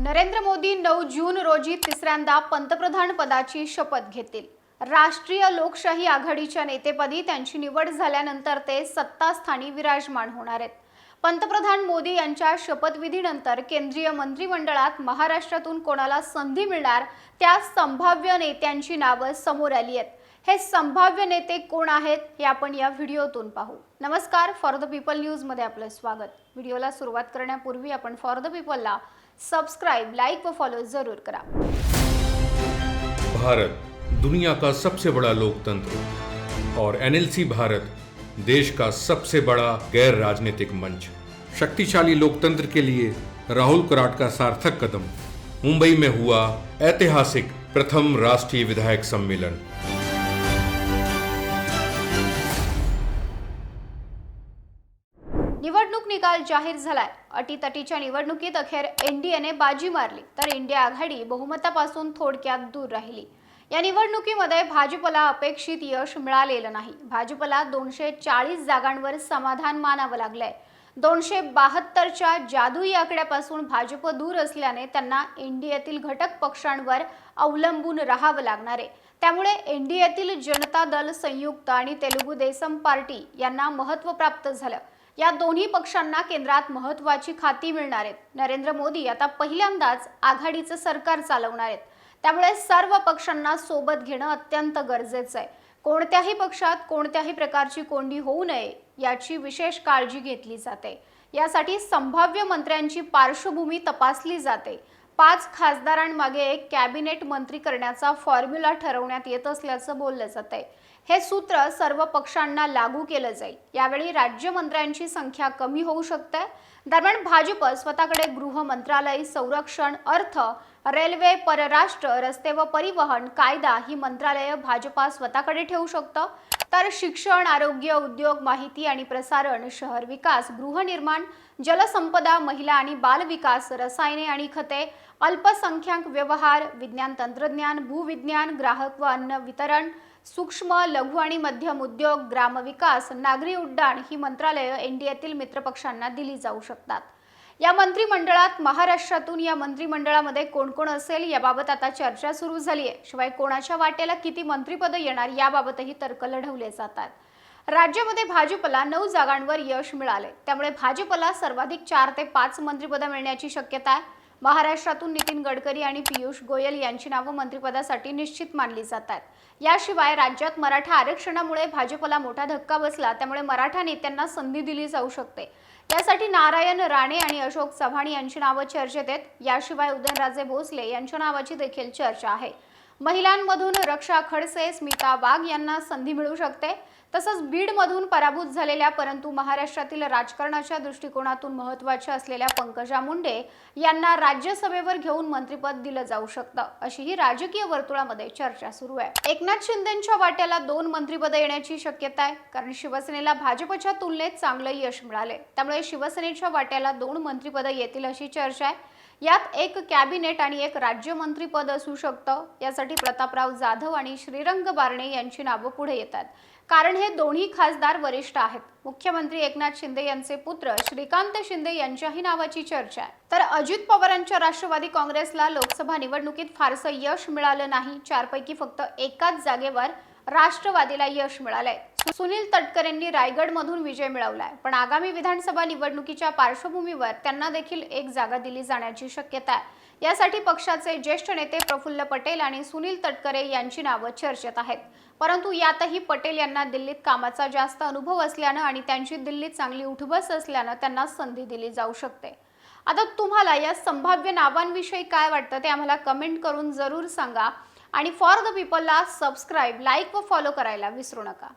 नरेंद्र मोदी 9 जून रोजी तिसऱ्यांदा पंतप्रधान पदाची शपथ घेतील। राष्ट्रीय लोकशाही आघाडीच्या नेतेपदी त्यांची निवड झाल्यानंतर ते सत्तास्थानी विराजमान होणार आहेत। पंतप्रधान मोदी यांच्या शपथविधीनंतर केंद्रीय मंत्रिमंडळात महाराष्ट्रातून कोणाला संधी मिळणार त्या संभाव्य नेत्यांची नावे समोर आली आहेत। हे संभाव्य नेते कोण आहेत हे आपण या व्हिडिओतून पाहू। नमस्कार, फॉर द पीपल न्यूज मध्ये आपलं स्वागत। व्हिडिओला सुरुवात करण्यापूर्वी आपण फॉर द पीपलला सब्सक्राइब, लाइक व फॉलो जरूर करा। भारत दुनिया का सबसे बड़ा लोकतंत्र और एनएलसी भारत देश का सबसे बड़ा गैर राजनीतिक मंच। शक्तिशाली लोकतंत्र के लिए राहुल कराट का सार्थक कदम। मुंबई में हुआ ऐतिहासिक प्रथम राष्ट्रीय विधायक सम्मेलन। निवडणूक निकाल जाहीर झालाय। अटीतटीच्या निवडणुकीत अखेर एनडीएने बाजी मारली तर इंडिया आघाडी बहुमतापासून थोडक्यात दूर राहिली। या निवडणुकीमध्ये भाजपला अपेक्षित यश मिळालेलं नाही। भाजपला 240 जागांवर समाधान मानावं लागलंय। 272च्या जादुई आकड्यापासून भाजप दूर असल्याने त्यांना एनडीएतील घटक पक्षांवर अवलंबून राहावं लागणार आहे। त्यामुळे एनडीएतील जनता दल संयुक्त आणि तेलुगू देसम पार्टी यांना महत्त्व प्राप्त झालं। या दोन्ही पक्षांना केंद्रात महत्त्वाची खाती मिळणार आहेत। नरेंद्र मोदी आता पहिल्यांदाच आघाडीचं सरकार चालवणार आहेत। त्यामुळे सर्व पक्षांना सोबत घेणं अत्यंत गरजेचं आहे। कोणत्याही पक्षात कोणत्याही प्रकारची कोंडी होऊ नये याची विशेष काळजी घेतली जाते। यासाठी संभाव्य मंत्र्यांची पार्श्वभूमी तपासली जाते। 5 खासदारांमागे एक कॅबिनेट मंत्री करण्याचा फॉर्म्युला ठरवण्यात येत असल्याचं बोललं जातंय। हे सूत्र सर्व पक्षांना लागू केलं जाईल। यावेळी राज्यमंत्र्यांची संख्या कमी होऊ शकते। दरम्यान भाजप स्वतःकडे गृह मंत्रालय, संरक्षण, अर्थ, रेल्वे, परराष्ट्र, रस्ते व परिवहन, कायदा ही मंत्रालय भाजपा स्वतःकडे ठेवू शकतं। तर शिक्षण, आरोग्य, उद्योग, माहिती आणि प्रसारण, शहर विकास, गृहनिर्माण, जलसंपदा, महिला आणि बाल विकास, रसायने आणि खते, अल्पसंख्याक व्यवहार, विज्ञान तंत्रज्ञान, भूविज्ञान, ग्राहक व अन्न वितरण, सूक्ष्म, लघु आणि मध्यम उद्योग, ग्रामविकास, नागरी उड्डाण ही मंत्रालये एनडीएतील मित्रपक्षांना दिली जाऊ शकतात। या मंत्रिमंडळात महाराष्ट्रातून या मंत्रिमंडळामध्ये कोण कोण असेल याबाबत आता चर्चा सुरू झाली आहे। शिवाय कोणाच्या वाटेला किती मंत्रिपद येणार याबाबतही तर्क लढवले जातात। राज्यामध्ये भाजपला 9 जागांवर यश मिळाले। त्यामुळे भाजपला सर्वाधिक 4 ते 5 मंत्रिपद मिळण्याची शक्यता आहे। महाराष्ट्रातून नितीन गडकरी आणि पीयूष गोयल यांची नावे मंत्रिपदासाठी निश्चित मानली जातात। याशिवाय राज्यात मराठा आरक्षणामुळे भाजपला मोठा धक्का बसला। त्यामुळे मराठा नेत्यांना संधी दिली जाऊ शकते। यासाठी नारायण राणे आणि अशोक चव्हाण यांची नावे चर्चेत आहेत। याशिवाय उदयनराजे भोसले यांच्या नावाची देखील चर्चा आहे। महिलांमधून रक्षा खडसे, स्मिता वाघ यांना संधी मिळू शकते। तसंच बीडमधून पराभूत झालेल्या परंतु महाराष्ट्रातील राजकारणाच्या दृष्टिकोनातून महत्त्वाच्या असलेल्या पंकजा मुंडे यांना राज्यसभेवर घेऊन मंत्रिपद दिलं जाऊ शकतं, अशी ही राजकीय वर्तुळामध्ये चर्चा सुरू आहे। एकनाथ शिंदेंच्या वाट्याला 2 मंत्रिपद येण्याची शक्यता आहे, कारण शिवसेनेला भाजपच्या तुलनेत चांगलं यश मिळाले। त्यामुळे शिवसेनेच्या वाट्याला 2 मंत्रिपद येतील अशी चर्चा आहे। यात एक कॅबिनेट आणि एक राज्यमंत्रीपद असू शकतं। यासाठी प्रतापराव जाधव आणि श्रीरंग बारणे यांची नावे पुढे येतात, कारण हे दोन्ही खासदार वरिष्ठ आहेत। मुख्यमंत्री एकनाथ शिंदे यांचे पुत्र श्रीकांत शिंदे यांच्याही नावाची चर्चा आहे। तर अजित पवारांच्या राष्ट्रवादी काँग्रेसला लोकसभा निवडणुकीत फारसं यश मिळालं नाही। 4 पैकी फक्त एकाच जागेवर राष्ट्रवादीला यश मिळालंय। सुनील तटकरेंनी रायगडमधून विजय मिळवलाय, पण आगामी विधानसभा निवडणुकीच्या पार्श्वभूमीवर त्यांना देखील एक जागा दिली जाण्याची शक्यता आहे। यासाठी पक्षाचे ज्येष्ठ नेते प्रफुल्ल पटेल आणि सुनील तटकरे यांची नावे चर्चेत आहेत। परंतु यातही पटेल यांना दिल्लीत कामाचा जास्त अनुभव असल्याने आणि त्यांची दिल्लीत चांगली उठबस असल्याने त्यांना संधी दिली जाऊ शकते। आता तुम्हाला या संभाव्य नावांविषयी काय वाटतं ते आम्हाला कमेंट करून जरूर सांगा आणि फॉर द पीपलला सबस्क्राइब, लाईक व फॉलो करायला विसरू नका।